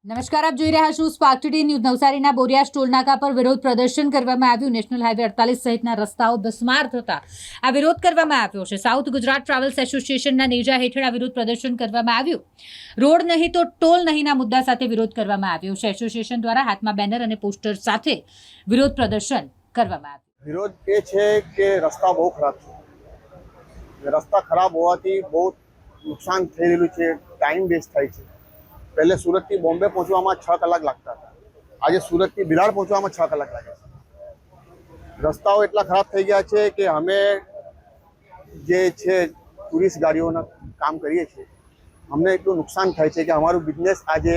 નમસ્કાર, આપ જોઈ રહ્યા છો સ્પાર્ક ટુડે ન્યૂઝ। નવસારીના બોરિયાસ ટોલનાકા પર વિરોધ પ્રદર્શન કરવામાં આવ્યું। નેશનલ હાઈવે 48 સહિતના રસ્તાઓ બિસ્માર થતા આ વિરોધ કરવામાં આવ્યો છે। સાઉથ ગુજરાત ટ્રાવેલ્સ એસોસિએશનના નેજા હેઠળ આ વિરોધ પ્રદર્શન કરવામાં આવ્યું। રોડ નહીં તો ટોલ નહીંના મુદ્દા સાથે વિરોધ કરવામાં આવ્યો છે। એસોસિએશન દ્વારા હાથમાં બેનર અને પોસ્ટર સાથે વિરોધ પ્રદર્શન કરવામાં આવ્યું। વિરોધ એ છે કે રસ્તા બહુ ખરાબ છે। રસ્તા ખરાબ હોવાથી બહુ નુકસાન થઈ રહેલું છે, ટાઈમ વેસ્ટ થાય છે। પહેલે સુરતથી બોમ્બે પહોંચવામાં 6 કલાક લાગતા હતા, આજે સુરતથી બિલાડ પહોંચવામાં 6 કલાક લાગે છે। રસ્તાઓ એટલા ખરાબ થઈ ગયા છે કે અમે જે છે ટુરિસ્ટ ગાડીઓના કામ કરીએ છીએ, અમને એટલું નુકસાન થાય છે કે અમારું બિઝનેસ આજે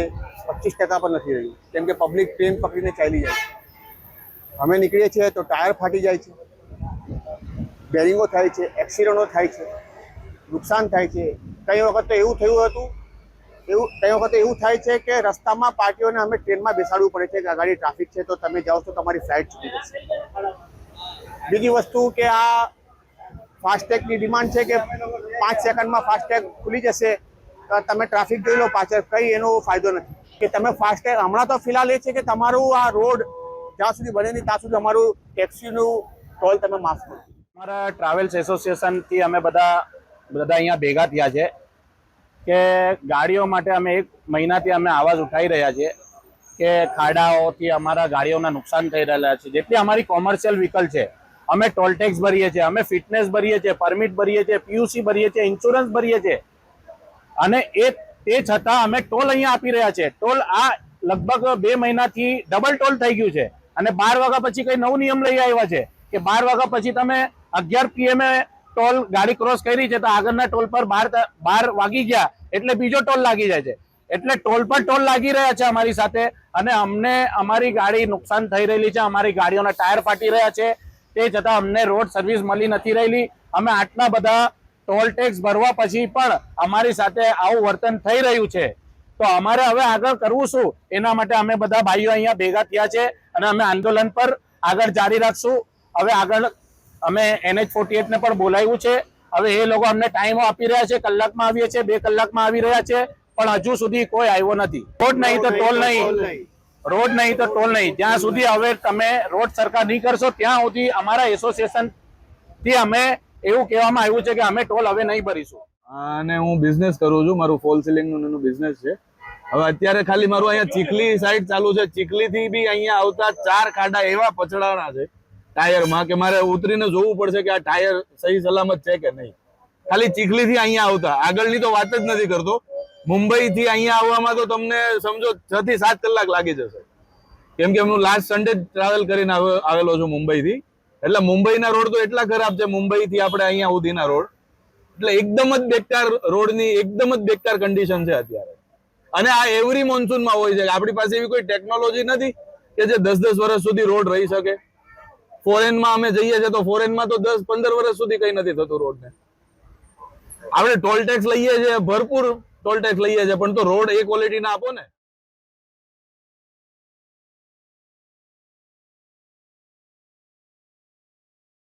25% પર નથી રહ્યું, કેમ કે પબ્લિક ટ્રેન પકડીને ચાલી જાય છે। અમે નીકળીએ છીએ તો ટાયર ફાટી જાય છે, બેરિંગો થાય છે, એક્સિડન્ટો થાય છે, નુકસાન થાય છે। કઈ વખત તો એવું થયું હતું કઈ વખત એવું થાય છે કે રસ્તામાં પાર્ટીઓને અમે ટ્રેનમાં બેસાડવું પડે છે કે આગળ ટ્રાફિક છે તો તમે જાઓ તો તમારી ફ્લાઇટ છૂટી જશે। બીજી વસ્તુ કે આ ફાસ્ટેગની ડિમાન્ડ છે કે 5 સેકન્ડમાં ફાસ્ટેગ ખુલી જશે તો તમે ટ્રાફિક જોઈ લો પાછળ, કંઈ એનો ફાયદો નથી કે તમે ફાસ્ટેગ। હમણાં તો ફિલહાલ એ છે કે તમારું આ રોડ જ્યાં સુધી બને નહીં ત્યાં સુધી અમારું ટેક્સીનું ટોલ તમે માફ કરો। અમારા ટ્રાવેલ્સ એસોસિએશનથી અમે બધા અહીંયા ભેગા થયા છે કે ગાડીઓ માટે અમે 1 મહિનાથી અમે અવાજ ઉઠાવી રહ્યા છીએ કે ખાડાઓથી અમારા ગાડીઓના નુકસાન થઈ રહેલા છે। જેટલી અમારી કોમર્શિયલ વ્હીકલ છે, અમે ટોલ ટેક્સ ભરીએ છીએ, અમે ફિટનેસ ભરીએ છીએ, પરમિટ ભરીએ છીએ, પીયુસી ભરીએ છીએ, ઇન્સ્યોરન્સ ભરીએ છીએ, અને તે છતાં અમે ટોલ અહીંયા આપી રહ્યા છે। ટોલ આ લગભગ 2 મહિનાથી ડબલ ટોલ થઈ ગયું છે, અને 12 વાગ્યા પછી કઈ નવો નિયમ લઈ આવ્યા છે કે 12 વાગ્યા પછી તમે 11 PM ટોલ ગાડી ક્રોસ કરી છે તો આગળના ટોલ પર 12 વાગી ગયા એટલે બીજો ટોલ લાગી જાય છે। એટલે ટોલ પર ટોલ લાગી રહ્યા છે અમારી સાથે, અને અમને અમારી ગાડી નુકસાન થઈ રહેલી છે, અમારી ગાડીઓના ટાયર ફાટી રહ્યા છે, તે છતાં અમને રોડ સર્વિસ મળી નથી રહેલી। અમે આટલા બધા ટોલ ટેક્સ ભરવા પછી પણ અમારી સાથે આવું વર્તન થઈ રહ્યું છે, તો અમારે હવે આગળ કરવું શું, એના માટે અમે બધા ભાઈઓ અહીંયા ભેગા થયા છે અને અમે આંદોલન પર આગળ જારી રાખશું। હવે આગળ અમે NH48 ને પણ બોલાવ્યું છે। હવે એ લોકો અમને ટાઈમ આપી રહ્યા છે, કલાકમાં આવીએ છીએ, 2 કલાકમાં આવી રહ્યા છે, પણ હજુ સુધી કોઈ આવ્યો નથી। રોડ નહીં તો ટોલ નહીં, રોડ નહીં તો ટોલ નહીં, જ્યાં સુધી હવે તમે રોડ સરકાર નહીં કરશો ત્યાં સુધી અમારા એસોસિએશન થી અમે એવું કહેવામાં આવ્યું છે કે અમે ટોલ હવે નહીં ભરીશું। અને હું બિઝનેસ કરું છું, મારું ફોલ સીલિંગ નું બિઝનેસ છે। હવે અત્યારે ખાલી મારું અહીંયા ચીખલી સાઈડ ચાલુ છે, ચીખલી થી બી અહીંયા આવતા 4 ખાડા એવા પછડાણા છે ટાયરમાં કે મારે ઉતરીને જોવું પડશે કે આ ટાયર સહી સલામત છે કે નહીં। ખાલી ચીખલી થી અહીંયા આવતા, આગળની તો વાત જ નથી કરતો। મુંબઈ થી અહીંયા આવવામાં તો તમને સમજો 6 થી 7 કલાક લાગી જશે, કેમ કે હું લાસ્ટ સન્ડે ટ્રાવેલ કરીને આવેલો છું મુંબઈ થી। એટલે મુંબઈના રોડ તો એટલા ખરાબ છે, મુંબઈ થી આપણે અહીંયા સુધીના રોડ એટલે એકદમ જ બેકાર રોડની એકદમ જ બેકાર કન્ડિશન છે અત્યારે। અને આ એવરી મોન્સૂનમાં હોય છે, આપણી પાસે એવી કોઈ ટેકનોલોજી નથી કે જે 10-10 વર્ષ સુધી રોડ રહી શકે। ફોરેનમાં અમે જઈએ છીએ તો ફોરેનમાં તો 10-15 વર્ષ સુધી કઈ નથી થતું રોડને। આપણે ટોલ ટેક્સ લઈએ છીએ, ભરપૂર ટોલ ટેક્સ લઈએ છીએ, પણ તો રોડ એ ક્વોલિટી ના આપો ને।